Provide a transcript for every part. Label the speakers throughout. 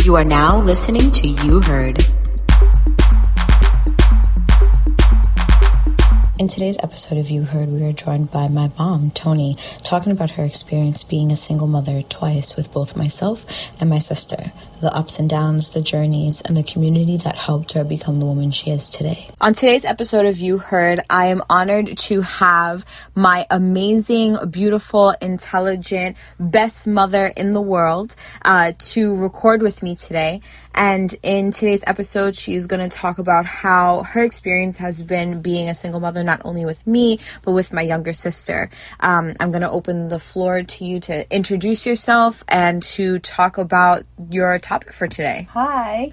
Speaker 1: You are now listening to You Heard. In today's episode of You Heard, we are joined by my mom, Toni, talking about her experience being a single mother twice with both myself and my sister, the ups and downs, the journeys, and the community that helped her become the woman she is today. On today's episode of You Heard, I am honored to have my amazing, beautiful, intelligent, best mother in the world to record with me today. And in today's episode, she is going to talk about how her experience has been being a single mother, not only with me, but with my younger sister. I'm going to open the floor to you to introduce yourself and to talk about your topic for today.
Speaker 2: Hi.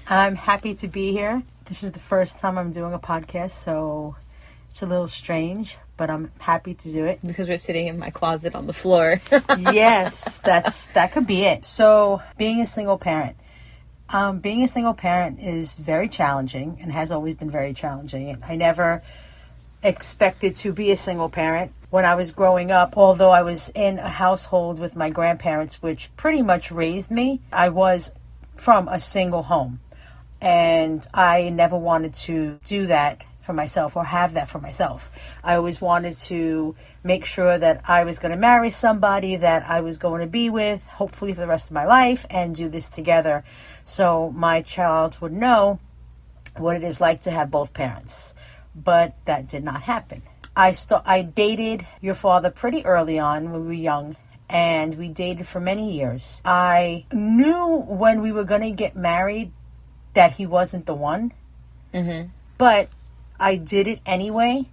Speaker 2: I'm happy to be here. This is the first time I'm doing a podcast, so it's a little strange, but I'm happy to do it.
Speaker 1: Because we're sitting in my closet on the floor.
Speaker 2: Yes, that could be it. So, being a single parent. Being a single parent is very challenging and has always been very challenging. I never expected to be a single parent. When I was growing up, although I was in a household with my grandparents, which pretty much raised me, I was from a single home. And I never wanted to do that for myself or have that for myself. I always wanted to make sure that I was going to marry somebody that I was going to be with, hopefully for the rest of my life, and do this together. So my child would know what it is like to have both parents. But that did not happen. I dated your father pretty early on when we were young, and we dated for many years. I knew when we were going to get married that he wasn't the one, but I did it anyway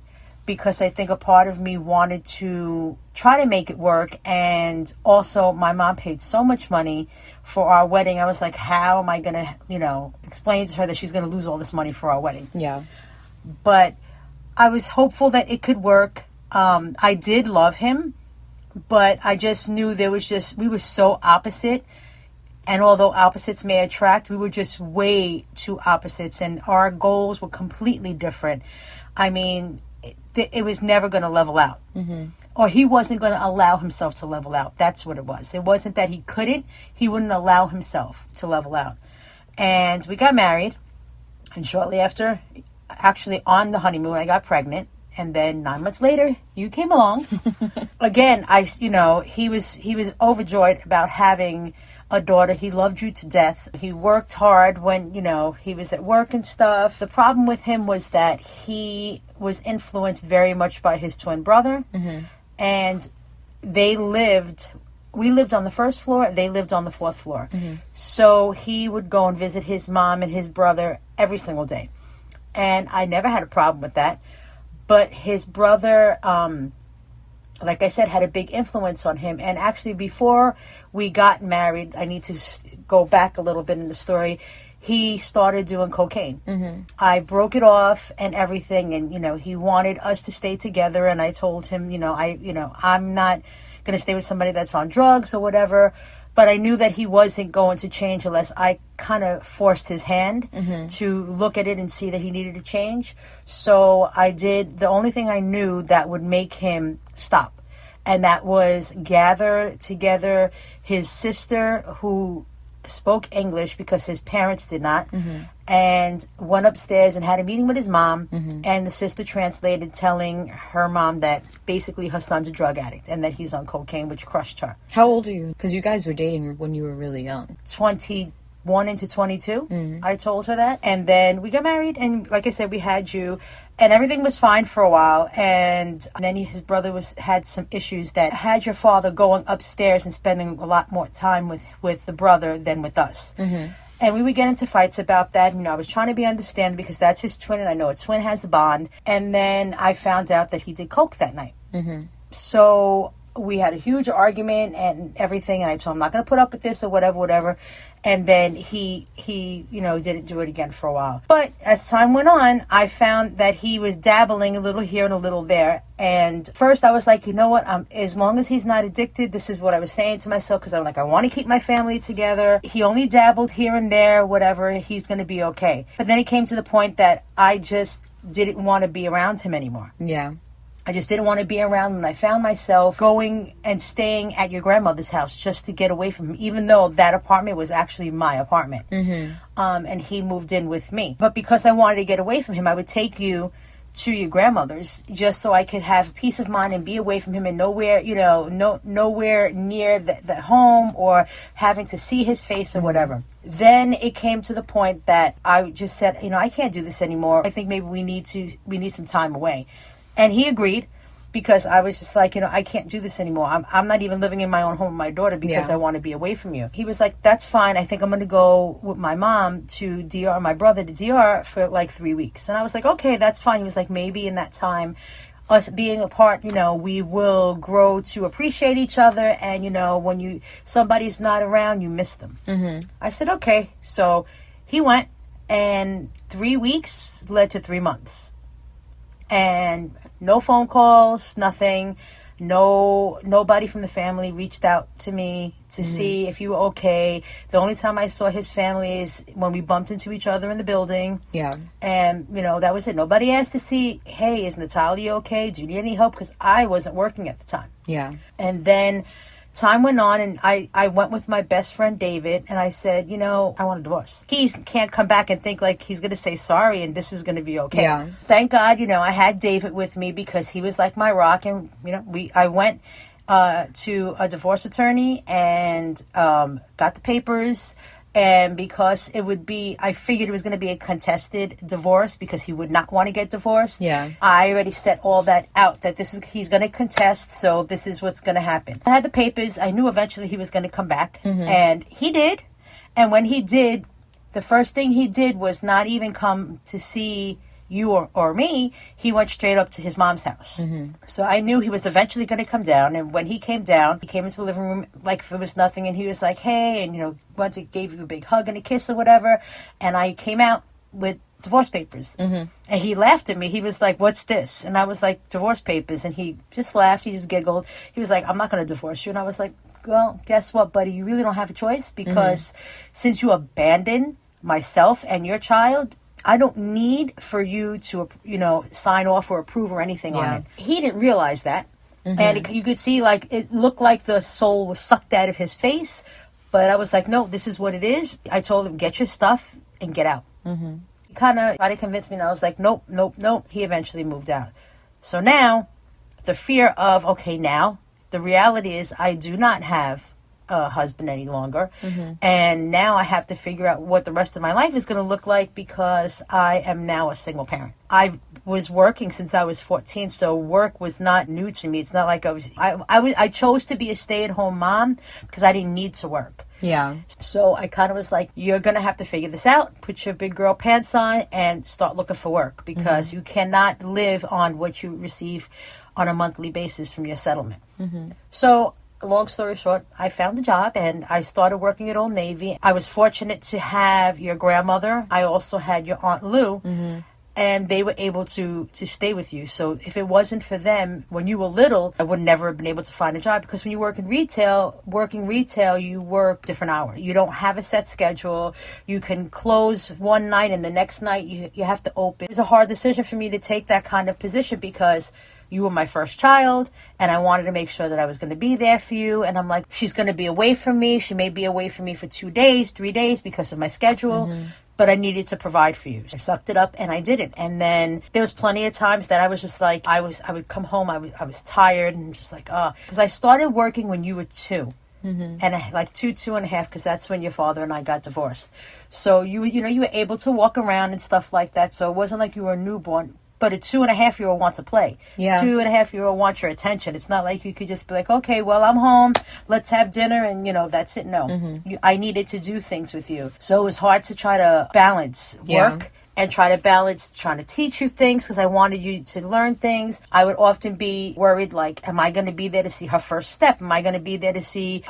Speaker 2: because I think a part of me wanted to try to make it work. And also my mom paid so much money for our wedding. I was like, how am I going to, explain to her that she's going to lose all this money for our wedding?
Speaker 1: Yeah.
Speaker 2: But I was hopeful that it could work. I did love him, but I just knew we were so opposite. And although opposites may attract, we were just way too opposites, and our goals were completely different. I mean, it was never going to level out. Or he wasn't going to allow himself to level out. That's what it was. It wasn't that he couldn't. He wouldn't allow himself to level out. And we got married, and shortly after, actually on the honeymoon, I got pregnant. And then 9 months later, you came along. Again, he was overjoyed about having a daughter. He loved you to death. He worked hard when, he was at work and stuff. The problem with him was that he was influenced very much by his twin brother. And we lived on the first floor. They lived on the fourth floor. So he would go and visit his mom and his brother every single day. And I never had a problem with that. But his brother, like I said, had a big influence on him. And actually, before we got married, I need to go back a little bit in the story. He started doing cocaine. I broke it off and everything. And, he wanted us to stay together. And I told him, I'm not going to stay with somebody that's on drugs or whatever. But I knew that he wasn't going to change unless I kind of forced his hand to look at it and see that he needed to change. So I did the only thing I knew that would make him stop. And that was gather together his sister, who spoke English because his parents did not, and went upstairs and had a meeting with his mom. And the sister translated, telling her mom that basically her son's a drug addict and that he's on cocaine, which crushed her.
Speaker 1: How old are you? Because you guys were dating when you were really young.
Speaker 2: 21 into 22. I told her that. And then we got married, and like I said, we had you, and everything was fine for a while. And then his brother had some issues that had your father going upstairs and spending a lot more time with the brother than with us. And we would get into fights about that. I was trying to be understanding because that's his twin, and I know a twin has a bond. And then I found out that he did coke that night. So we had a huge argument and everything, and I told him I'm not going to put up with this or whatever. And then he didn't do it again for a while. But as time went on, I found that he was dabbling a little here and a little there. And first I was like, you know what? As long as he's not addicted, this is what I was saying to myself, because I'm like, I want to keep my family together. He only dabbled here and there, whatever. He's going to be okay. But then it came to the point that I just didn't want to be around him anymore.
Speaker 1: Yeah.
Speaker 2: I just didn't want to be around when I found myself going and staying at your grandmother's house just to get away from him, even though that apartment was actually my apartment. And he moved in with me. But because I wanted to get away from him, I would take you to your grandmother's just so I could have peace of mind and be away from him and nowhere, nowhere near the home or having to see his face or whatever. Then it came to the point that I just said, I can't do this anymore. I think maybe we need some time away. And he agreed, because I was just like, I can't do this anymore. I'm not even living in my own home with my daughter because I want to be away from you. He was like, that's fine. I think I'm going to go with my mom to DR, my brother to DR for like 3 weeks. And I was like, okay, that's fine. He was like, maybe in that time, us being apart, we will grow to appreciate each other. And, when somebody's not around, you miss them. I said, okay. So he went, and 3 weeks led to 3 months. And no phone calls, nothing. Nobody from the family reached out to me to see if you were okay. The only time I saw his family is when we bumped into each other in the building. Yeah. And, that was it. Nobody asked to see, hey, is Natalia okay? Do you need any help? Because I wasn't working at the time. Yeah. And then time went on, and I went with my best friend David, and I said, I want a divorce. He can't come back and think like he's going to say sorry and this is going to be okay. Yeah. Thank God, I had David with me because he was like my rock, and I went to a divorce attorney and got the papers. And because I figured it was going to be a contested divorce because he would not want to get divorced. Yeah. I already set all that out, that he's going to contest, so this is what's going to happen. I had the papers. I knew eventually he was going to come back. And he did. And when he did, the first thing he did was not even come to see you or me. He went straight up to his mom's house. So I knew he was eventually going to come down. And when he came down, he came into the living room like if it was nothing. And he was like, hey, and, gave you a big hug and a kiss or whatever. And I came out with divorce papers. And he laughed at me. He was like, what's this? And I was like, divorce papers. And he just laughed. He just giggled. He was like, I'm not going to divorce you. And I was like, well, guess what, buddy? You really don't have a choice because since you abandoned myself and your child, I don't need for you to, sign off or approve or anything on it. He didn't realize that. And you could see, like, it looked like the soul was sucked out of his face. But I was like, no, this is what it is. I told him, get your stuff and get out. He kind of tried to convince me, and I was like, nope. He eventually moved out. So now, the fear of, okay, now, the reality is I do not have a husband any longer. And now I have to figure out what the rest of my life is going to look like because I am now a single parent. I was working since I was 14, so work was not new to me. It's not like I chose to be a stay-at-home mom because I didn't need to work. Yeah. So I kind of was like, you're going to have to figure this out, put your big girl pants on and start looking for work because you cannot live on what you receive on a monthly basis from your settlement. So long story short, I found a job and I started working at Old Navy. I was fortunate to have your grandmother. I also had your Aunt Lou. And they were able to stay with you. So if it wasn't for them, when you were little, I would never have been able to find a job. Because when you work in retail, you work different hours. You don't have a set schedule. You can close one night and the next night you have to open. It was a hard decision for me to take that kind of position because you were my first child, and I wanted to make sure that I was going to be there for you. And I'm like, she's going to be away from me. She may be away from me for 2 days, 3 days because of my schedule. But I needed to provide for you. I sucked it up and I did it. And then there was plenty of times that I was just like, I would come home, I was tired and just like, because I started working when you were 2. And like 2.5, because that's when your father and I got divorced. So you were able to walk around and stuff like that. So it wasn't like you were a newborn. But a 2.5-year-old wants to play. Yeah. 2.5-year-old wants your attention. It's not like you could just be like, okay, well, I'm home. Let's have dinner. And, that's it. No. I needed to do things with you. So it was hard to try to balance work and try to balance trying to teach you things because I wanted you to learn things. I would often be worried, like, am I going to be there to see her first step? Am I going to be there to see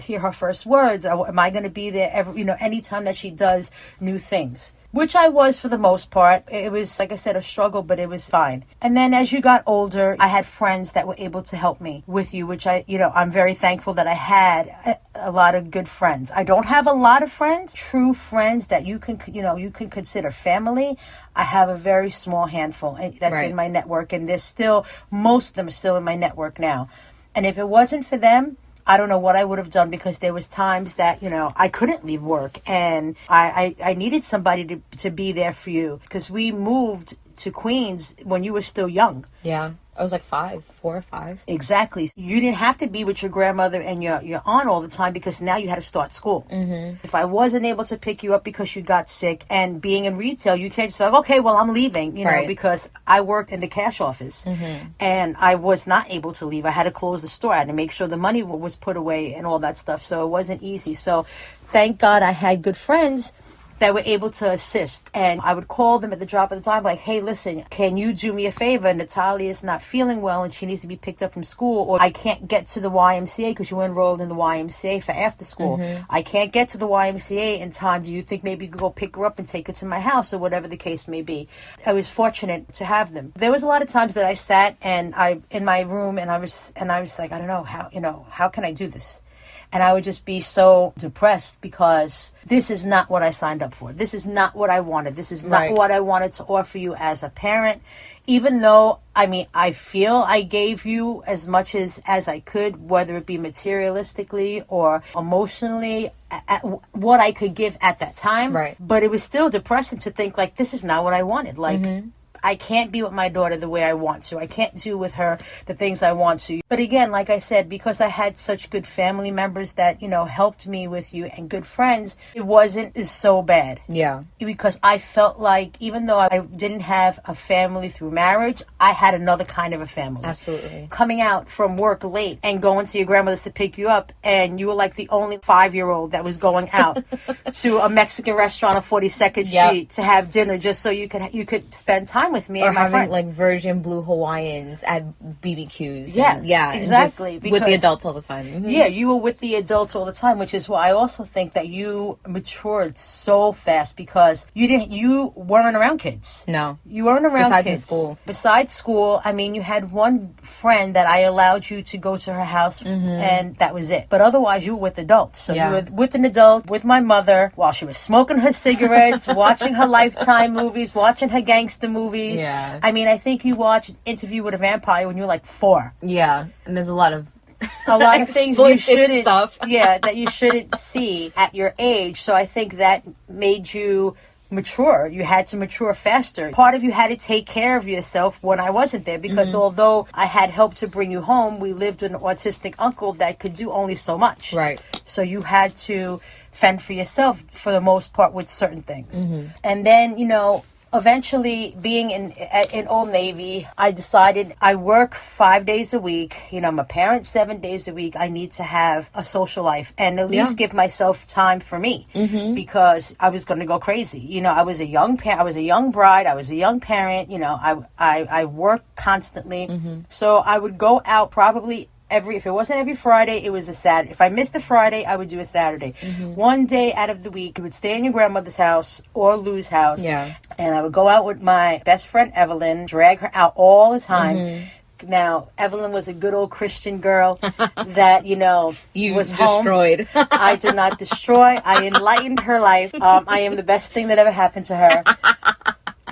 Speaker 2: hear her first words? Am I going to be there anytime that she does new things? which I was for the most part. It was, like I said, a struggle, but it was fine. And then as you got older, I had friends that were able to help me with you, which I'm very thankful that I had a lot of good friends. I don't have a lot of friends, true friends that you can consider family. I have a very small handful that's in my network, and most of them are still in my network now. And if it wasn't for them, I don't know what I would have done, because there was times that, I couldn't leave work, and I needed somebody to be there for you, because we moved to Queens when you were still young.
Speaker 1: Yeah. I was like 4 or 5.
Speaker 2: Exactly. You didn't have to be with your grandmother and your aunt all the time, because now you had to start school. Mm-hmm. If I wasn't able to pick you up because you got sick, and being in retail, you can't just say, okay, well, I'm leaving, because I worked in the cash office, and I was not able to leave. I had to close the store. I had to make sure the money was put away and all that stuff. So it wasn't easy. So thank God I had good friends that were able to assist. And I would call them at the drop of the time, like, hey, listen, can you do me a favor? Natalia is not feeling well and she needs to be picked up from school, or I can't get to the YMCA because you enrolled in the YMCA for after school. Mm-hmm. I can't get to the YMCA in time. Do you think maybe you could go pick her up and take her to my house, or whatever the case may be? I was fortunate to have them. There was a lot of times that I sat in my room and I was like, I don't know how can I do this? And I would just be so depressed, because this is not what I signed up for. This is not what I wanted. This is not what I wanted to offer you as a parent. Even though, I feel I gave you as much as I could, whether it be materialistically or emotionally, at what I could give at that time. Right. But it was still depressing to think, like, this is not what I wanted. Like, I can't be with my daughter the way I want to. I can't do with her the things I want to. But again, like I said, because I had such good family members that, helped me with you, and good friends, it wasn't so bad. Yeah. Because I felt like, even though I didn't have a family through marriage, I had another kind of a family. Absolutely. Coming out from work late and going to your grandmother's to pick you up, and you were like the only 5-year-old that was going out to a Mexican restaurant on 42nd Street to have dinner, just so you could spend time with me, or and my having friends. Like virgin blue Hawaiians at BBQs. Yeah, exactly. With the adults all the time. Mm-hmm. Yeah, you were with the adults all the time, which is why I also think that you matured so fast, because you weren't around kids. No, you weren't around kids. Besides school, you had one friend that I allowed you to go to her house, and that was it. But otherwise, you were with adults. So you were with an adult, with my mother, while she was smoking her cigarettes, watching her Lifetime movies, watching her gangster movies. Yeah. I think you watched Interview with a Vampire when you were like 4. Yeah. And there's a lot of things you shouldn't that you shouldn't see at your age. So I think that made you mature. You had to mature faster. Part of you had to take care of yourself when I wasn't there, because although I had help to bring you home, we lived with an autistic uncle that could do only so much. Right. So you had to fend for yourself for the most part with certain things. And then, eventually, being in Old Navy, I decided I work 5 days a week. I'm a parent 7 days a week. I need to have a social life and at least give myself time for me, because I was going to go crazy. I was a young I was a young bride. I was a young parent. I worked constantly. So I would go out probably if it wasn't every Friday, it was a Saturday. If I missed a Friday, I would do a Saturday. One day out of the week, I would stay in your grandmother's house or Lou's house. Yeah. And I would go out with my best friend, Evelyn, drag her out all the time. Now, Evelyn was a good old Christian girl that, you was destroyed. I did not destroy. I enlightened her life. I am the best thing that ever happened to her.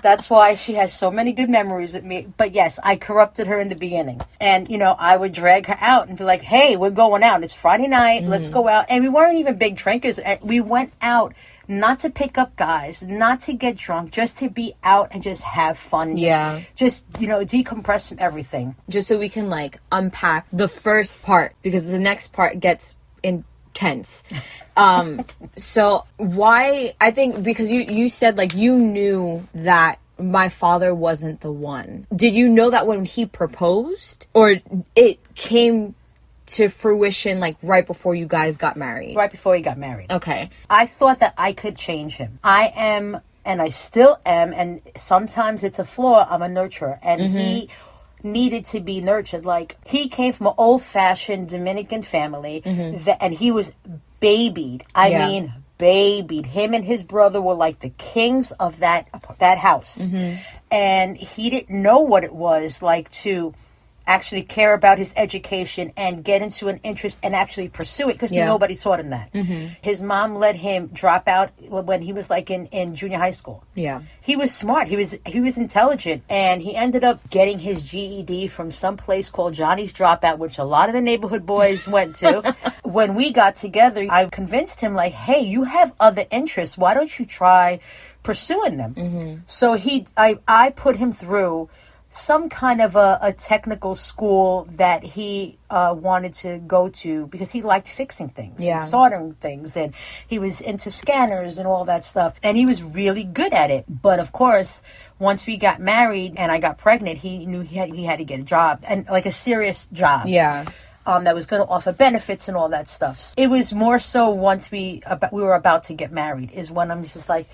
Speaker 2: That's why she has so many good memories with me. But yes, I corrupted her in the beginning. And, I would drag her out and be like, hey, we're going out. It's Friday night. Let's go out. And we weren't even big drinkers. We went out not to pick up guys, not to get drunk, just to be out and just have fun. Just decompress from everything. Just so we can, unpack the first part, because the next part gets intense. So why, I think, because you said, you knew that my father wasn't the one. Did you know that when he proposed, or it came to fruition, right before you guys got married? Right before he got married. Okay. I thought that I could change him. I am, and I still am, and sometimes it's a flaw, I'm a nurturer, and he needed to be nurtured. He came from an old-fashioned Dominican family, and he was babied. I mean, babied. Him and his brother were like the kings of that house. And he didn't know what it was like to actually care about his education and get into an interest and actually pursue it, because nobody taught him that. His mom let him drop out when he was like in junior high school. He was smart. He was intelligent, and he ended up getting his GED from some place called Johnny's Dropout, which a lot of the neighborhood boys went to. When we got together, I convinced him, like, hey, you have other interests. Why don't you try pursuing them? So I put him through some kind of a technical school that he wanted to go to, because he liked fixing things and soldering things, and he was into scanners and all that stuff, and he was really good at it. But of course, once we got married and I got pregnant, he knew he had to get a job, and like a serious job. That was going to offer benefits and all that stuff. It was more so once we were about to get married is when I'm just like,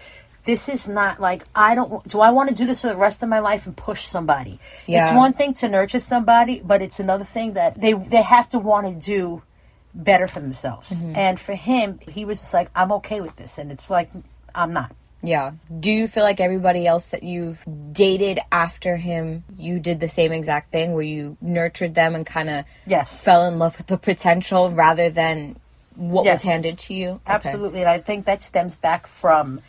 Speaker 2: this is not like, do I want to do this for the rest of my life and push somebody? It's one thing to nurture somebody, but it's another thing that they have to want to do better for themselves. And for him, he was just like, I'm okay with this. And it's like, I'm not.
Speaker 1: Do you feel like everybody else that you've dated after him, you did the same exact thing where you nurtured them and kind of fell in love with the potential rather than what was handed to you?
Speaker 2: Absolutely. And I think that stems back from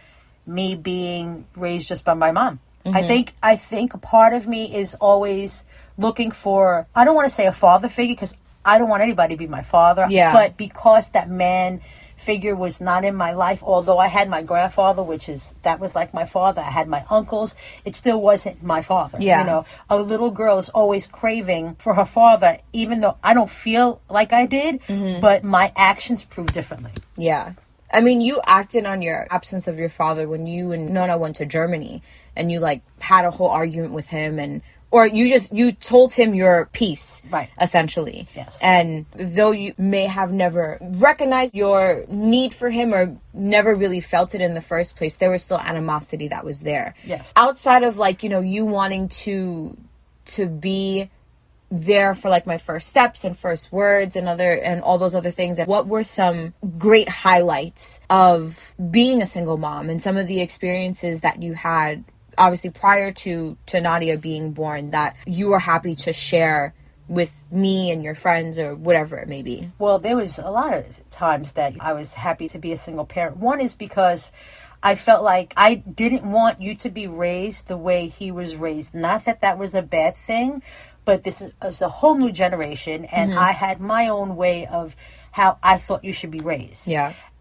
Speaker 2: me being raised just by my mom. I think a part of me is always looking for, I don't want to say a father figure, because I don't want anybody to be my father. But because that man figure was not in my life, although I had my grandfather, that was like my father. I had my uncles. It still wasn't my father. You know, a little girl is always craving for her father, even though I don't feel like I did, but my actions prove differently.
Speaker 1: I mean, you acted on your absence of your father when you and Nona went to Germany, and you like had a whole argument with him, or you told him your piece, essentially. And though you may have never recognized your need for him or never really felt it in the first place, there was still animosity that was there. Outside of like, you know, you wanting to be there for like my first steps and first words and all those other things, and what were some great highlights of being a single mom and some of the experiences that you had obviously prior to Nadia being born that you were happy to share with me and your friends or whatever it may be?
Speaker 2: Well, there was a lot of times that I was happy to be a single parent. One is because I felt like I didn't want you to be raised the way he was raised. Not that that was a bad thing, but this is a whole new generation, and I had my own way of how I thought you should be raised.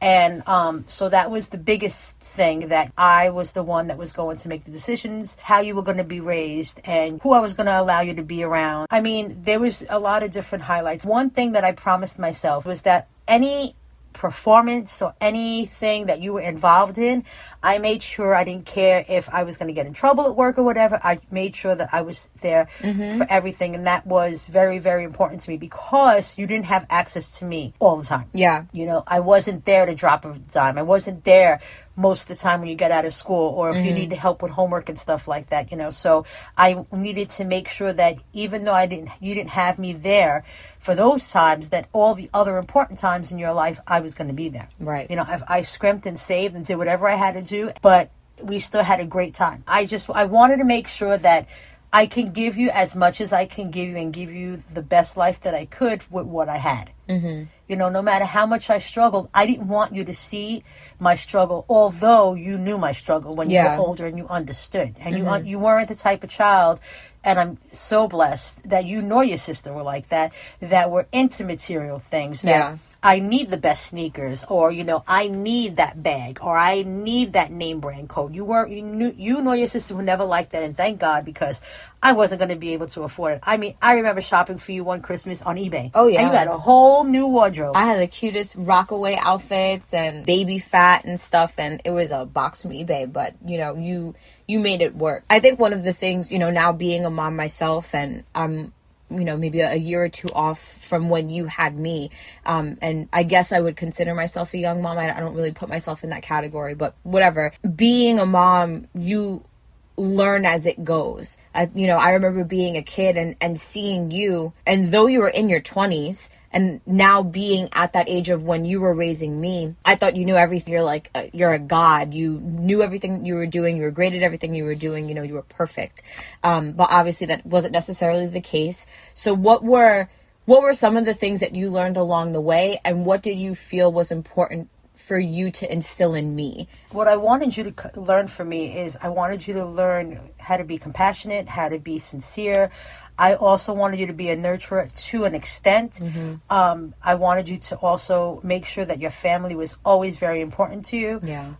Speaker 2: And so that was the biggest thing, that I was the one that was going to make the decisions, how you were going to be raised and who I was going to allow you to be around. I mean, there was a lot of different highlights. One thing that I promised myself was that any performance or anything that you were involved in, I made sure I didn't care if I was going to get in trouble at work or whatever. I made sure that I was there for everything. And that was very, very important to me, because you didn't have access to me all the time. You know, I wasn't there to drop a dime. I wasn't there most of the time when you get out of school, or if you need help with homework and stuff like that, you know. So I needed to make sure that even though you didn't have me there for those times, that all the other important times in your life, I was going to be there. You know, I scrimped and saved and did whatever I had to do, but we still had a great time. I wanted to make sure that I can give you as much as I can give you, and give you the best life that I could with what I had. You know, no matter how much I struggled, I didn't want you to see my struggle, although you knew my struggle when you were older and you understood. And you weren't the type of child, and I'm so blessed that you nor your sister were like that were into material things, that I need the best sneakers, or, you know, I need that bag, or I need that name brand coat. You nor your sister were never like that, and thank God, because I wasn't going to be able to afford it. I mean, I remember shopping for you one Christmas on eBay.
Speaker 1: Oh, yeah.
Speaker 2: And you had a whole new wardrobe.
Speaker 1: I had the cutest Rockaway outfits and baby fat and stuff, and it was a box from eBay, but, you know, you made it work. I think one of the things, you know, now being a mom myself, and I'm, you know, maybe a year or two off from when you had me, and I guess I would consider myself a young mom. I don't really put myself in that category, but whatever. Being a mom, you learn as it goes. You know, I remember being a kid and seeing you, and though you were in your 20s And now being at that age of when you were raising me, I thought you knew everything. You're like, you're a god. You knew everything you were doing. You were great at everything you were doing. You know, you were perfect. But obviously that wasn't necessarily the case. So what were some of the things that you learned along the way, and what did you feel was important for you to instill in me?
Speaker 2: What I wanted you to learn from me is I wanted you to learn how to be compassionate, how to be sincere. I also wanted you to be a nurturer to an extent. I wanted you to also make sure that your family was always very important to you.
Speaker 1: Yeah.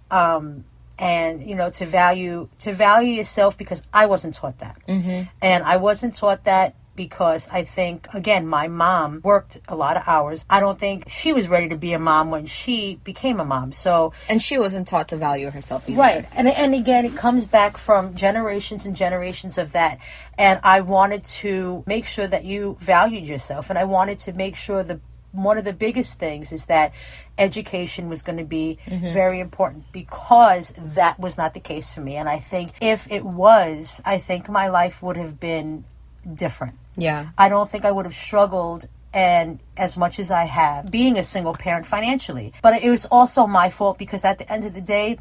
Speaker 2: And, you know, to value yourself, because I wasn't taught that. And I wasn't taught that because I think, again, my mom worked a lot of hours. I don't think she was ready to be a mom when she became a mom. So,
Speaker 1: and she wasn't taught to value herself either.
Speaker 2: Right. And again, it comes back from generations and generations of that. And I wanted to make sure that you valued yourself. And I wanted to make sure that one of the biggest things is that education was going to be very important, because that was not the case for me. And I think if it was, I think my life would have been different.
Speaker 1: Yeah.
Speaker 2: I don't think I would have struggled and as much as I have being a single parent financially. But it was also my fault, because at the end of the day,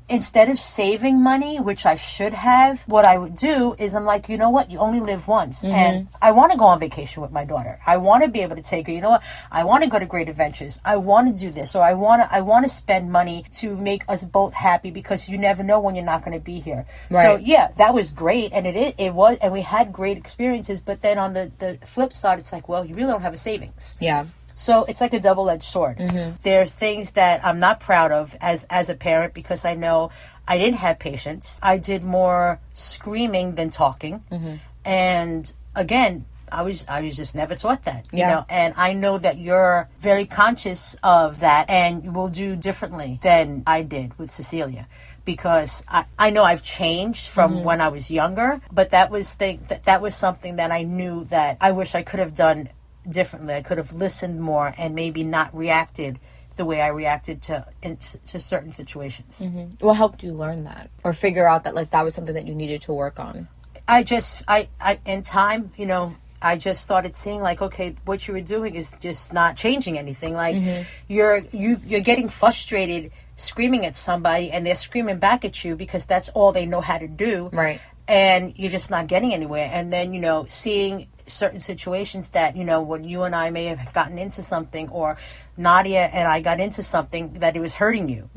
Speaker 2: instead of saving money, which I should have, what I would do is I'm like, you know what? You only live once. And I want to go on vacation with my daughter. I want to be able to take her. You know what? I want to go to Great Adventures. I want to do this. Or I want to spend money to make us both happy, because you never know when you're not going to be here.
Speaker 1: Right.
Speaker 2: So yeah, that was great. And it was, and we had great experiences. But then on the flip side, it's like, well, you really don't have a savings.
Speaker 1: Yeah.
Speaker 2: So it's like a double-edged sword. There are things that I'm not proud of as a parent, because I know I didn't have patience. I did more screaming than talking. And again, I was just never taught that.
Speaker 1: Yeah.
Speaker 2: You know, and I know that you're very conscious of that, and you will do differently than I did with Cecilia. Because I know I've changed from when I was younger, but that was something that I knew that I wish I could have done differently. I could have listened more and maybe not reacted the way I reacted to certain situations.
Speaker 1: What helped you learn that, or figure out that that was something that you needed to work on?
Speaker 2: I in time, you know, I just started seeing okay, what you were doing is just not changing anything. You're getting frustrated screaming at somebody, and they're screaming back at you because that's all they know how to do.
Speaker 1: Right.
Speaker 2: And you're just not getting anywhere. And then, you know, seeing certain situations that, you know, when you and I may have gotten into something, or Nadia and I got into something that it was hurting you,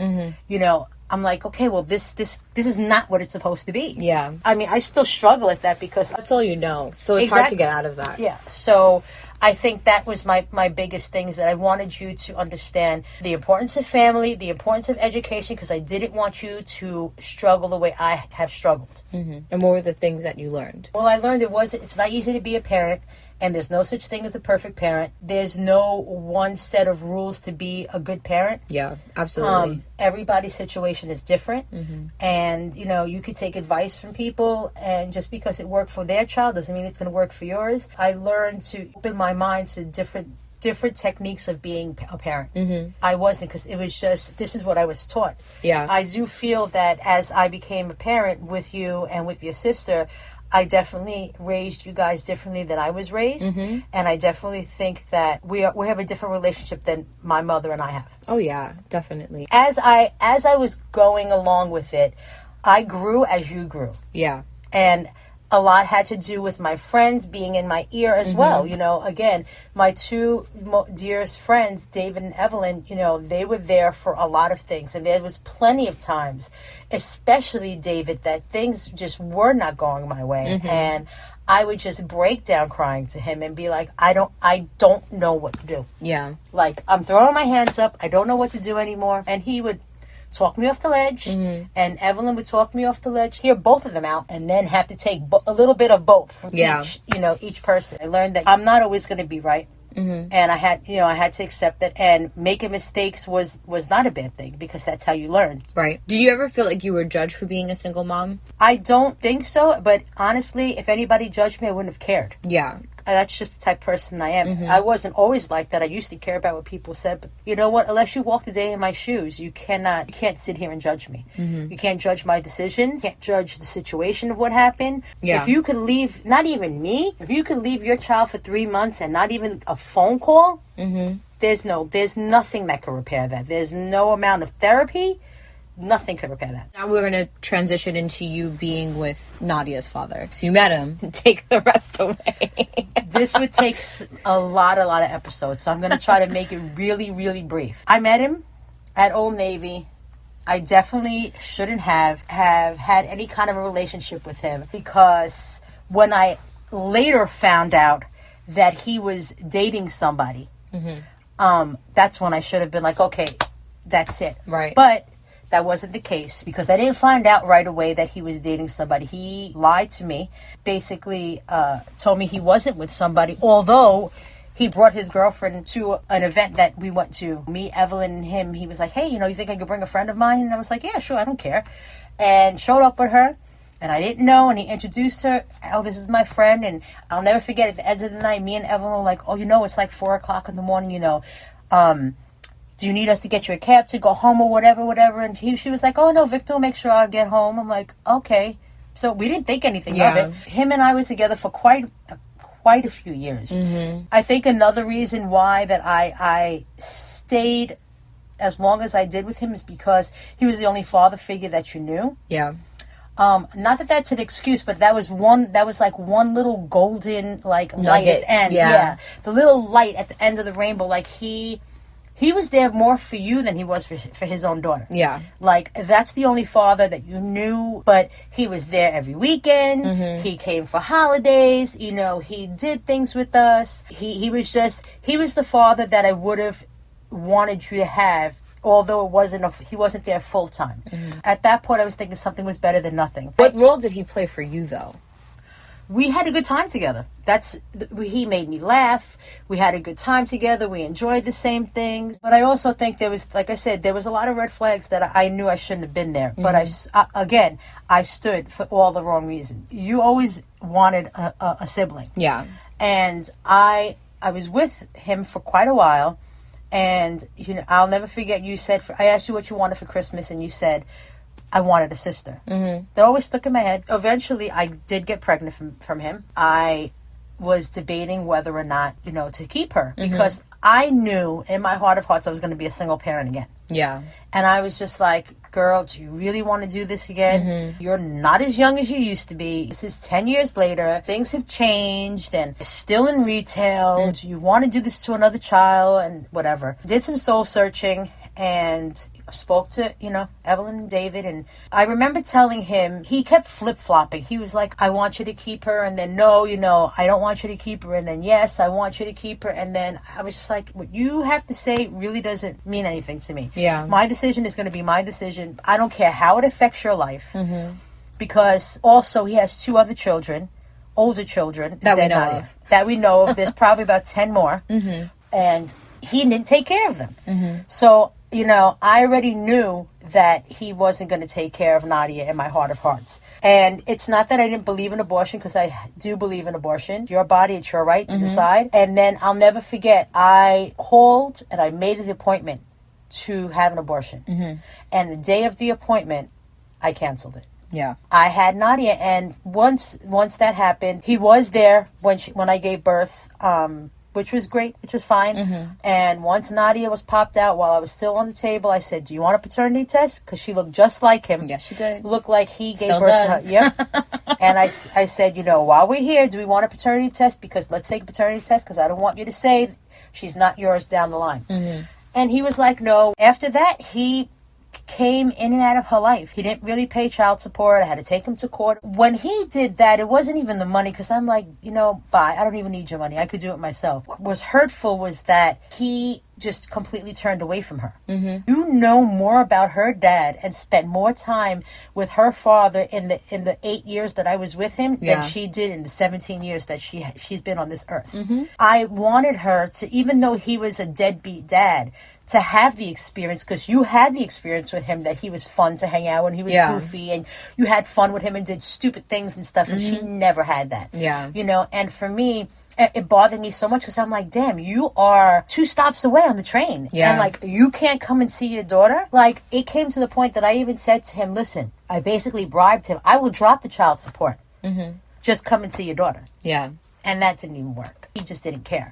Speaker 2: you know, I'm like, okay, well, this is not what it's supposed to be.
Speaker 1: Yeah.
Speaker 2: I mean, I still struggle at that, because
Speaker 1: That's all you know. So it's hard to get out of that.
Speaker 2: Yeah. So I think that was my biggest thing, is that I wanted you to understand the importance of family, the importance of education, because I didn't want you to struggle the way I have struggled.
Speaker 1: And what were the things that you learned?
Speaker 2: Well, I learned it's not easy to be a parent, and there's no such thing as a perfect parent. There's no one set of rules to be a good parent.
Speaker 1: Yeah, absolutely.
Speaker 2: Everybody's situation is different, and you know, you could take advice from people, and just because it worked for their child doesn't mean it's going to work for yours. I learned to open my mind to different techniques of being a parent. I wasn't, because it was just, this is what I was taught.
Speaker 1: Yeah.
Speaker 2: I do feel that as I became a parent with you and with your sister, I definitely raised you guys differently than I was raised, and I definitely think that we have a different relationship than my mother and I have.
Speaker 1: Oh yeah, definitely.
Speaker 2: As I was going along with it, I grew as you grew.
Speaker 1: Yeah.
Speaker 2: And a lot had to do with my friends being in my ear as well. You know, again, my two dearest friends, David and Evelyn, you know, they were there for a lot of things. And there was plenty of times, especially David, that things just were not going my way. And I would just break down crying to him and be like, I don't know what to do.
Speaker 1: Yeah.
Speaker 2: Like, I'm throwing my hands up. I don't know what to do anymore. And he would talk me off the ledge, and Evelyn would talk me off the ledge, hear both of them out, and then have to take a little bit of both from each person. I learned that I'm not always going to be right, and I had to accept that, and making mistakes was not a bad thing, because that's how you learn.
Speaker 1: Right. Did you ever feel like you were judged for being a single mom?
Speaker 2: I don't think so, but honestly, if anybody judged me, I wouldn't have cared.
Speaker 1: Yeah.
Speaker 2: That's just the type of person I am. I wasn't always like that. I used to care about what people said, but you know what? Unless you walked a day in my shoes, you can't sit here and judge me. You can't judge my decisions. You can't judge the situation of what happened. If you could leave, not even me, if you could leave your child for 3 months and not even a phone call, there's nothing that could repair that. There's no amount of therapy. Nothing could repair that.
Speaker 1: Now we're going to transition into you being with Nadia's father. So you met him. Take the rest away.
Speaker 2: This would take a lot of episodes. So I'm going to try to make it really, really brief. I met him at Old Navy. I definitely shouldn't have had any kind of a relationship with him, because when I later found out that he was dating somebody, that's when I should have been like, okay, that's it.
Speaker 1: Right.
Speaker 2: But that wasn't the case, because I didn't find out right away that he was dating somebody. He lied to me, basically told me he wasn't with somebody, although he brought his girlfriend to an event that we went to. Me, Evelyn, and him. He was like, hey, you think I could bring a friend of mine? And I was like, yeah, sure, I don't care. And showed up with her, and I didn't know, and he introduced her. Oh, this is my friend. And I'll never forget, at the end of the night, me and Evelyn were like, oh, it's like 4 o'clock in the morning, do you need us to get you a cab to go home or whatever? And she was like, oh, no, Victor will make sure I'll get home. I'm like, okay. So we didn't think anything of it. Him and I were together for quite a few years. I think another reason why that I stayed as long as I did with him is because he was the only father figure that you knew. Yeah. Not that that's an excuse, but that was like one little golden light at the end. Yeah. The little light at the end of the rainbow. Like he was there more for you than he was for his own daughter. Yeah. Like, that's the only father that you knew, but he was there every weekend. He came for holidays. He did things with us. He was the father that I would have wanted you to have, although he wasn't there full time. At that point, I was thinking something was better than nothing.
Speaker 1: What role did he play for you, though?
Speaker 2: We had a good time together. He made me laugh. We had a good time together. We enjoyed the same things. But I also think there was, like I said, there was a lot of red flags that I knew I shouldn't have been there. But I stood for all the wrong reasons. You always wanted a sibling. Yeah. And I was with him for quite a while. And, I'll never forget, I asked you what you wanted for Christmas, and you said, I wanted a sister. That always stuck in my head. Eventually, I did get pregnant from him. I was debating whether or not, to keep her, because I knew in my heart of hearts I was going to be a single parent again. Yeah. And I was just like, girl, do you really want to do this again? You're not as young as you used to be. This is 10 years later. Things have changed and still in retail. Do you want to do this to another child? And whatever. Did some soul searching and spoke to, Evelyn and David. And I remember telling him, he kept flip-flopping. He was like, I want you to keep her. And then, no, I don't want you to keep her. And then, yes, I want you to keep her. And then I was just like, what you have to say really doesn't mean anything to me. Yeah. My decision is going to be my decision. I don't care how it affects your life. Because also he has 2 other children, older children. That we know of. That we know of. There's probably about 10 more. And he didn't take care of them. So, I already knew that he wasn't going to take care of Nadia in my heart of hearts. And it's not that I didn't believe in abortion, because I do believe in abortion. Your body, it's your right to decide. And then I'll never forget, I called and I made an appointment to have an abortion. And the day of the appointment, I canceled it. Yeah. I had Nadia, and once that happened, he was there when I gave birth. Which was great, which was fine. And once Nadia was popped out while I was still on the table, I said, do you want a paternity test? Because she looked just like him. Yes, she did. Looked like he gave birth to her. Yep. And I said, while we're here, do we want a paternity test? Because let's take a paternity test, because I don't want you to say she's not yours down the line. And he was like, no. After that, he came in and out of her life. He didn't really pay child support. I had to take him to court. When he did that, it wasn't even the money, because I'm like, bye. I don't even need your money. I could do it myself. What was hurtful was that he just completely turned away from her. You know more about her dad and spent more time with her father in the 8 years that I was with him than she did in the 17 years that she's been on this earth. I wanted her to, even though he was a deadbeat dad, to have the experience, because you had the experience with him, that he was fun to hang out and he was goofy and you had fun with him and did stupid things and stuff, and she never had that.
Speaker 1: Yeah.
Speaker 2: You know, and for me, it bothered me so much because I'm like, damn, you are 2 stops away on the train.
Speaker 1: Yeah.
Speaker 2: And like, you can't come and see your daughter. Like, it came to the point that I even said to him, listen, I basically bribed him. I will drop the child support. Just come and see your daughter.
Speaker 1: Yeah.
Speaker 2: And that didn't even work. He just didn't care.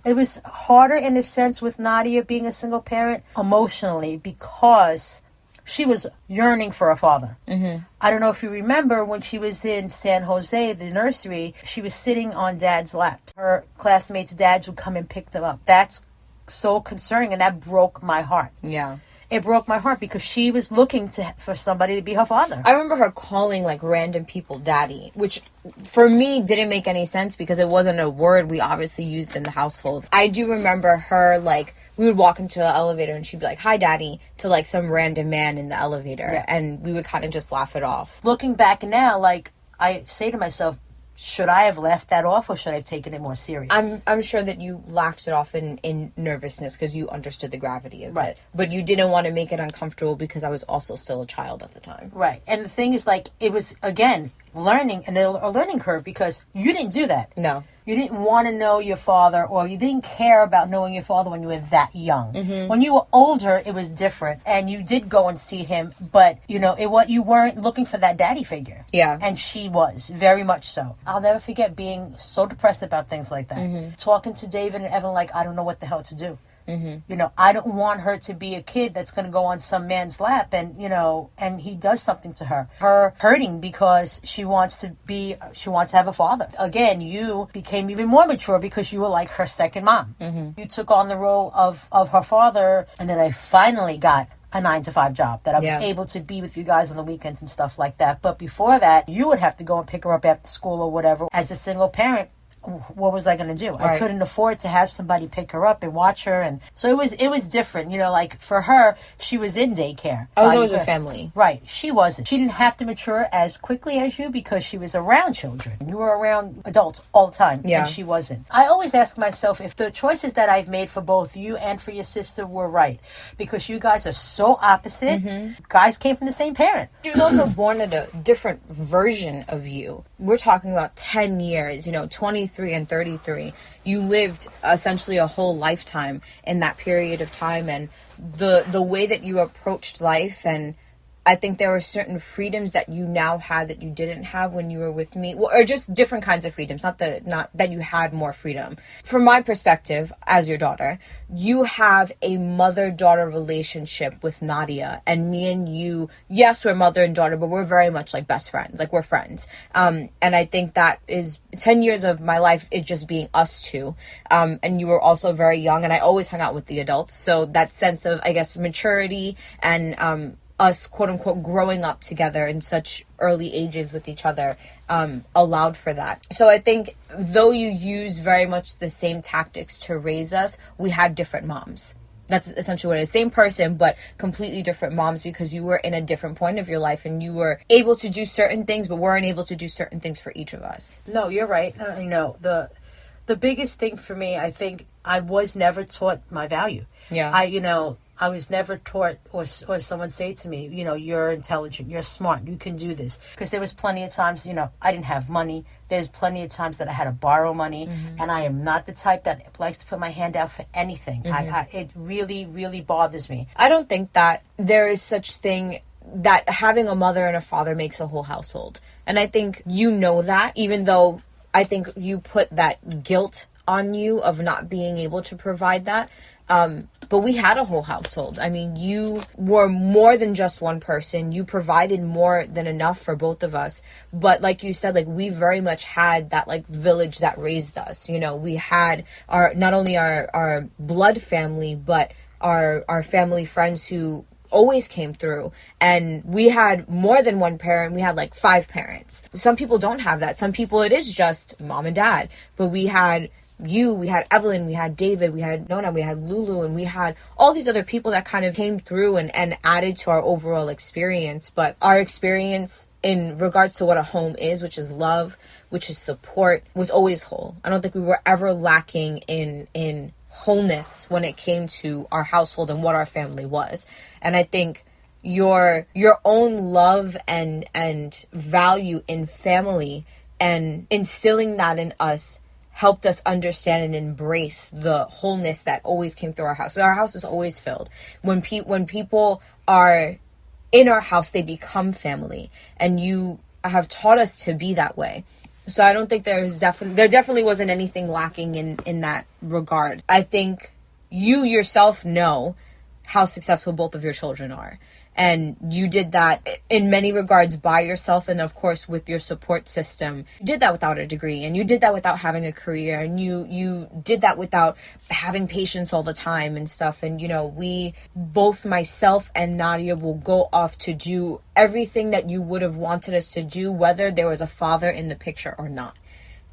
Speaker 2: It was harder in a sense with Nadia being a single parent emotionally, because she was yearning for a father. I don't know if you remember when she was in San Jose, the nursery, she was sitting on Dad's lap. Her classmates' dads would come and pick them up. That's so concerning, and that broke my heart.
Speaker 1: Yeah.
Speaker 2: It broke my heart because she was looking for somebody to be her father.
Speaker 1: I remember her calling like random people daddy, which for me didn't make any sense because it wasn't a word we obviously used in the household. I do remember her, like, we would walk into an elevator and she'd be like, hi daddy, to like some random man in the elevator. And we would kind of just laugh it off.
Speaker 2: Looking back now, like, I say to myself, should I have left that off, or should I have taken it more serious?
Speaker 1: I'm sure that you laughed it off in nervousness because you understood the gravity of it. But you didn't want to make it uncomfortable because I was also still a child at the time.
Speaker 2: Right. And the thing is, like, it was, again, learning, and a learning curve, because you didn't do that.
Speaker 1: No.
Speaker 2: You didn't want to know your father, or you didn't care about knowing your father when you were that young. When you were older, it was different, and you did go and see him, but, you know, you weren't looking for that daddy figure.
Speaker 1: Yeah.
Speaker 2: And she was, very much so. I'll never forget being so depressed about things like that. Talking to David and Evan like, I don't know what the hell to do. You know, I don't want her to be a kid that's going to go on some man's lap and, you know, and he does something to her. Her hurting because she wants to have a father. Again, you became even more mature because you were like her second mom. You took on the role of her father, and then I finally got a 9-to-5 job that I was able to be with you guys on the weekends and stuff like that. But before that, you would have to go and pick her up after school or whatever. As a single parent, what was I going to do? Right. I couldn't afford to have somebody pick her up and watch her. And so it was different. You know, like for her, she was in daycare.
Speaker 1: I was always with family.
Speaker 2: Right. She wasn't. She didn't have to mature as quickly as you because she was around children. You were around adults all the time.
Speaker 1: Yeah.
Speaker 2: And she wasn't. I always ask myself if the choices that I've made for both you and for your sister were right. Because you guys are so opposite. Guys came from the same parent.
Speaker 1: She was also born at a different version of you. We're talking about 10 years, you know, 23 and 33. You lived essentially a whole lifetime in that period of time, and the way that you approached life, and I think there were certain freedoms that you now had that you didn't have when you were with me, or just different kinds of freedoms, not that you had more freedom. From my perspective, as your daughter, you have a mother-daughter relationship with Nadia, and me and you, yes, we're mother and daughter, but we're very much like best friends, like we're friends. And I think that is 10 years of my life, it just being us two. And you were also very young, and I always hung out with the adults. So that sense of, I guess, maturity and, us quote unquote growing up together in such early ages with each other allowed for that. So I think though you use very much the same tactics to raise us, we had different moms. That's essentially what it is. Same person, but completely different moms because you were in a different point of your life and you were able to do certain things, but weren't able to do certain things for each of us.
Speaker 2: No, you're right. You know, the biggest thing for me, I think I was never taught my value.
Speaker 1: Yeah.
Speaker 2: I was never taught or someone say to me, you know, you're intelligent, you're smart, you can do this. Because there was plenty of times, you know, I didn't have money. There's plenty of times that I had to borrow money. And I am not the type that likes to put my hand out for anything. It really, really bothers me.
Speaker 1: I don't think that there is such thing that having a mother and a father makes a whole household. And I think you know that, even though I think you put that guilt on you of not being able to provide that. But we had a whole household. I mean, you were more than just one person. You provided more than enough for both of us. But like you said, like we very much had that like village that raised us. You know, we had not only our blood family, but our family friends who always came through. And we had more than one parent. We had like 5 parents. Some people don't have that. Some people it is just mom and dad. But we had we had Evelyn, we had David, we had Nona, we had Lulu, and we had all these other people that kind of came through and added to our overall experience. But our experience in regards to what a home is, which is love, which is support, was always whole. I don't think we were ever lacking in wholeness when it came to our household and what our family was. And I think your own love and value in family and instilling that in us helped us understand and embrace the wholeness that always came through our house. So our house is always filled. When people are in our house, they become family, and you have taught us to be that way. So I don't think there definitely wasn't anything lacking in that regard. I think you yourself know how successful both of your children are. And you did that in many regards by yourself, and of course with your support system. You did that without a degree, and you did that without having a career, and you did that without having patience all the time and stuff. And we both, myself and Nadia, will go off to do everything that you would have wanted us to do, whether there was a father in the picture or not.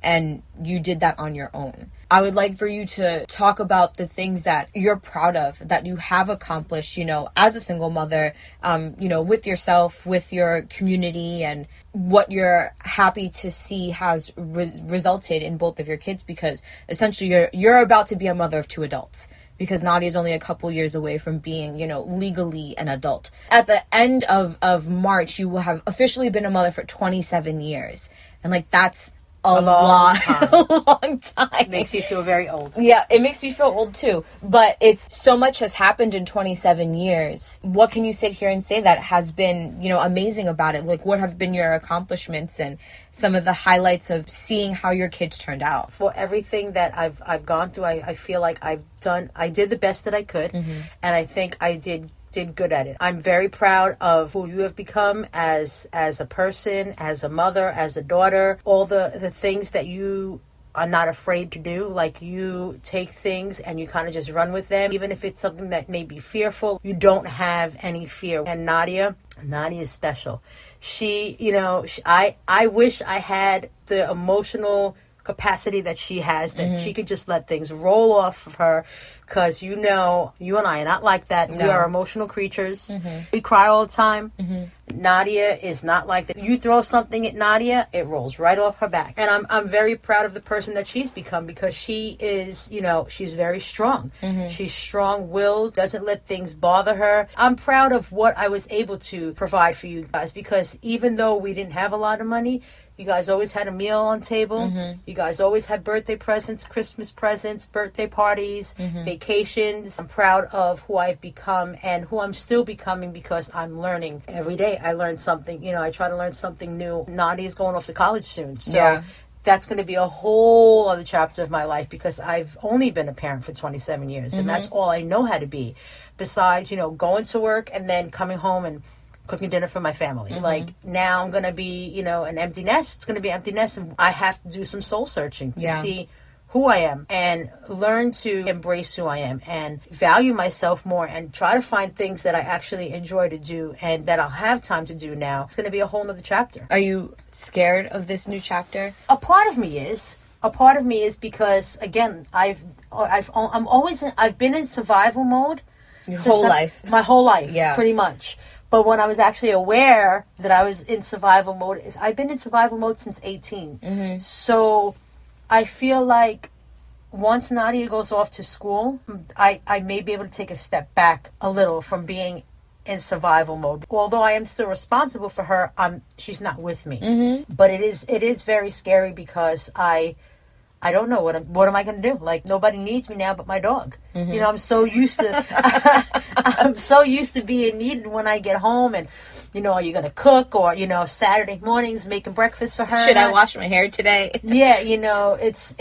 Speaker 1: And you did that on your own. I would like for you to talk about the things that you're proud of, that you have accomplished, as a single mother, with yourself, with your community, and what you're happy to see has resulted in both of your kids, because essentially you're about to be a mother of two adults, because Nadia's only a couple years away from being, legally an adult. At the end of March, you will have officially been a mother for 27 years. And that's a long time.
Speaker 2: It makes me feel very old.
Speaker 1: Yeah, it makes me feel old too. But it's so much has happened in 27 years. What can you sit here and say that has been, amazing about it? What have been your accomplishments and some of the highlights of seeing how your kids turned out?
Speaker 2: For everything that I've gone through, I feel like I did the best that I could. Mm-hmm. And I think I did good at it. I'm very proud of who you have become as a person, as a mother, as a daughter, all the things that you are not afraid to do. You take things and you kind of just run with them. Even if it's something that may be fearful, you don't have any fear. And Nadia is special. She, I wish I had the emotional capacity that she has, that mm-hmm. she could just let things roll off of her, because you and I are not like that. No. We are emotional creatures. Mm-hmm. We cry all the time. Mm-hmm. Nadia is not like that. You throw something at Nadia, it rolls right off her back. And I'm very proud of the person that she's become, because she is, she's very strong. Mm-hmm. She's strong-willed, doesn't let things bother her. I'm proud of what I was able to provide for you guys, because even though we didn't have a lot of money, you guys always had a meal on table. Mm-hmm. You guys always had birthday presents, Christmas presents, birthday parties, mm-hmm. vacations. I'm proud of who I've become and who I'm still becoming, because I'm learning. Every day I learn something. I try to learn something new. Nadia's going off to college soon. So that's going to be a whole other chapter of my life, because I've only been a parent for 27 years. Mm-hmm. And that's all I know how to be. Besides, going to work and then coming home and cooking dinner for my family. Mm-hmm. Now I'm going to be, an empty nest. It's going to be an empty nest. And I have to do some soul searching to see who I am and learn to embrace who I am and value myself more and try to find things that I actually enjoy to do and that I'll have time to do now. It's going to be a whole nother chapter.
Speaker 1: Are you scared of this new chapter?
Speaker 2: A part of me is. Because, again, I've been in survival mode.
Speaker 1: Your whole life.
Speaker 2: My whole life, pretty much. But when I was actually aware that I was in survival mode, I've been in survival mode since 18. Mm-hmm. So I feel like once Nadia goes off to school, I may be able to take a step back a little from being in survival mode. Although I am still responsible for her, she's not with me. Mm-hmm. But it is very scary, because I don't know what am I going to do? Nobody needs me now but my dog. Mm-hmm. I'm so used to being needed when I get home, and are you going to cook, or Saturday mornings making breakfast for her?
Speaker 1: Should I wash my hair today?
Speaker 2: Yeah, it's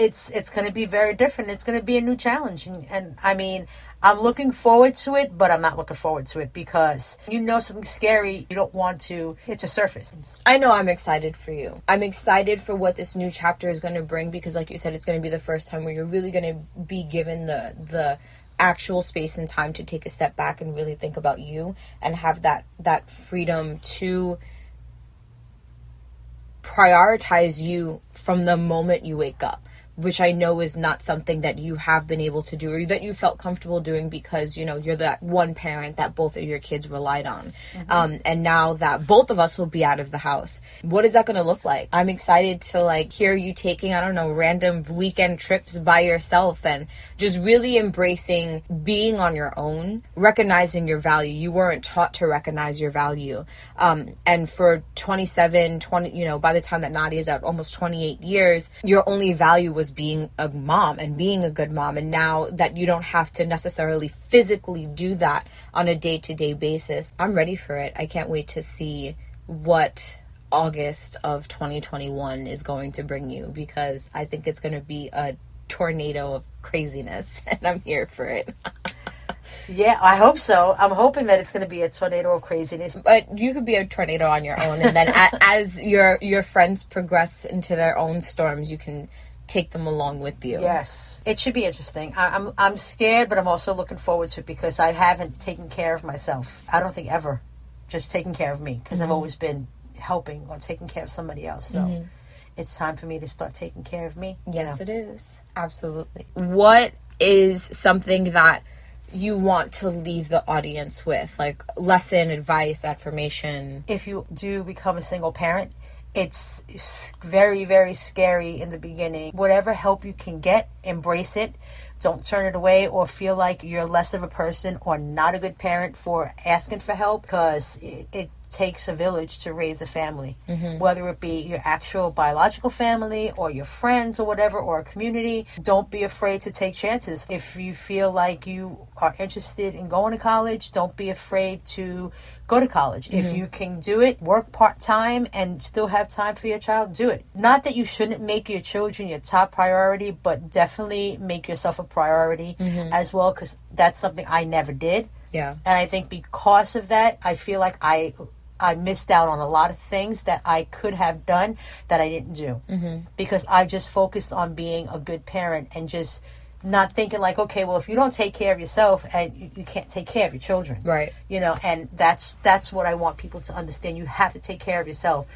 Speaker 2: going to be very different. It's going to be a new challenge, and I mean, I'm looking forward to it, but I'm not looking forward to it, because something scary, you don't want to hit the surface.
Speaker 1: I know I'm excited for you. I'm excited for what this new chapter is going to bring, because like you said, it's going to be the first time where you're really going to be given the actual space and time to take a step back and really think about you and have that freedom to prioritize you from the moment you wake up. which I know is not something that you have been able to do or that you felt comfortable doing because, you know, you're that one parent that both of your kids relied on. And now that both of us will be out of the house, what is that going to look like? I'm excited to like hear you taking, I don't know, random weekend trips by yourself and just really embracing being on your own, recognizing your value. You weren't taught to recognize your value. And for 20, you know, by the time that Nadia's at almost 28 years, your only value was being a mom and being a good mom. And now that you don't have to necessarily physically do that on a day-to-day basis, I'm ready for it. I can't wait to see what August of 2021 is going to bring you, because I think it's going to be a tornado of craziness and I'm here for it.
Speaker 2: Yeah, I hope so. I'm hoping that it's going to be a tornado of craziness.
Speaker 1: But you could be a tornado on your own, and then as your friends progress into their own storms, you can take them along with you.
Speaker 2: Yes, it should be interesting. I'm scared, but I'm also looking forward to it because I haven't taken care of myself. I don't think ever just taking care of me, because I've always been helping or taking care of somebody else. So it's time for me to start taking care of me.
Speaker 1: Yes, it is. Absolutely. What is something that you want to leave the audience with? Like lesson, advice, affirmation?
Speaker 2: If you do become a single parent, it's very, very scary in the beginning. Whatever help you can get, embrace it. Don't turn it away or feel like you're less of a person or not a good parent for asking for help, because it takes a village to raise a family, whether it be your actual biological family or your friends or whatever, or a community. Don't be afraid to take chances. If you feel like you are interested in going to college, don't be afraid to go to college. If you can do it, work part-time and still have time for your child, do it. Not that you shouldn't make your children your top priority, but definitely make yourself a priority as well, because that's something I never did.
Speaker 1: Yeah.
Speaker 2: And I think because of that, I feel like I missed out on a lot of things that I could have done that I didn't do, because I just focused on being a good parent and just not thinking like, okay, well, if you don't take care of yourself, and you can't take care of your children,
Speaker 1: right?
Speaker 2: You know, and that's what I want people to understand. You have to take care of yourself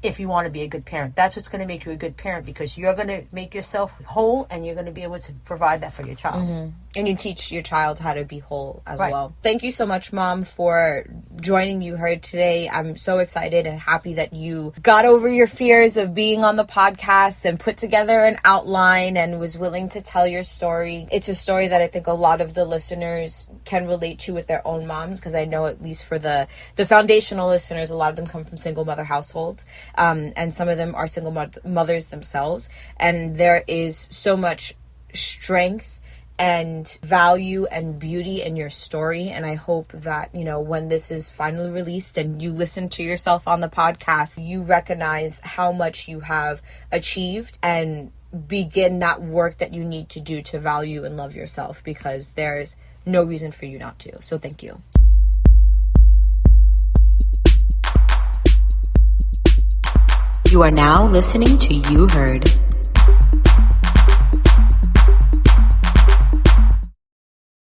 Speaker 2: if you want to be a good parent. That's what's going to make you a good parent, because you're going to make yourself whole and you're going to be able to provide that for your child.
Speaker 1: And you teach your child how to be whole as well. Thank you so much, Mom, for joining You Heard today. I'm so excited and happy that you got over your fears of being on the podcast and put together an outline and was willing to tell your story. It's a story that I think a lot of the listeners can relate to with their own moms, because I know at least for the foundational listeners, a lot of them come from single mother households, and some of them are single mothers themselves. And there is so much strength and value and beauty in your story. And I hope that, you know, when this is finally released and you listen to yourself on the podcast, you recognize how much you have achieved and begin that work that you need to do to value and love yourself, because there's no reason for you not to. So thank you. You are now listening to You Heard.